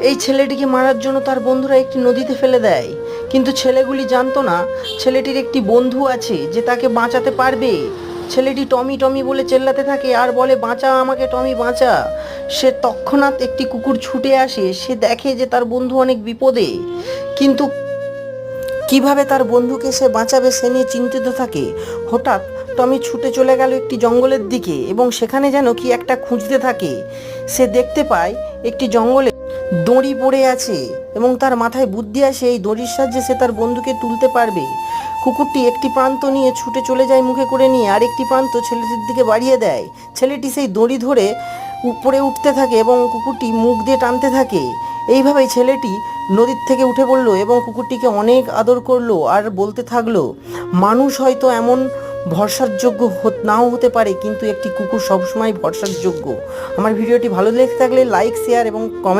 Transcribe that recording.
এই ছেলেটিকে মারার জন্য তার বন্ধুরা একটি নদীতে ফেলে দেয়, কিন্তু ছেলেগুলি জানতো না ছেলেটির একটি বন্ধু আছে যে তাকে বাঁচাতে পারবে। ছেলেটি টমি টমি বলে চেল্লাতে থাকে আর বলে, বাঁচা আমাকে টমি, বাঁচা। সে তৎক্ষণাৎ একটি কুকুর ছুটে আসে। সে দেখে যে তার বন্ধু অনেক বিপদে, কিন্তু কিভাবে তার বন্ধুকে সে বাঁচাবে সে নিয়ে চিন্তিত থাকে। হঠাৎ টমি ছুটে চলে গেল একটি জঙ্গলের দিকে এবং সেখানে যেন কি একটা খুঁজতে থাকে। সে দেখতে পায় একটি জঙ্গলে দড়ি পড়ে আছে এবং তার মাথায় বুদ্ধি আসে এই দড়ির সাহায্যে সে তার বন্ধুকে তুলতে পারবে। কুকুরটি একটি প্রান্ত নিয়ে ছুটে চলে যায় মুখে করে নিয়ে, আর একটি প্রান্ত ছেলেটির দিকে বাড়িয়ে দেয়। ছেলেটি সেই দড়ি ধরে উপরে উঠতে থাকে এবং কুকুরটি মুখ দিয়ে টানতে থাকে। এইভাবেই ছেলেটি নদীর থেকে উঠে পড়লো এবং কুকুরটিকে অনেক আদর করলো আর বলতে থাকলো, মানুষ হয়তো এমন ভরসার যোগ্য নাও হতে পারে, কিন্তু একটি কুকুর সবসময় ভরসার যোগ্য। আমার ভিডিওটি ভালো লেগে থাকলে লাইক, শেয়ার এবং কমেন্ট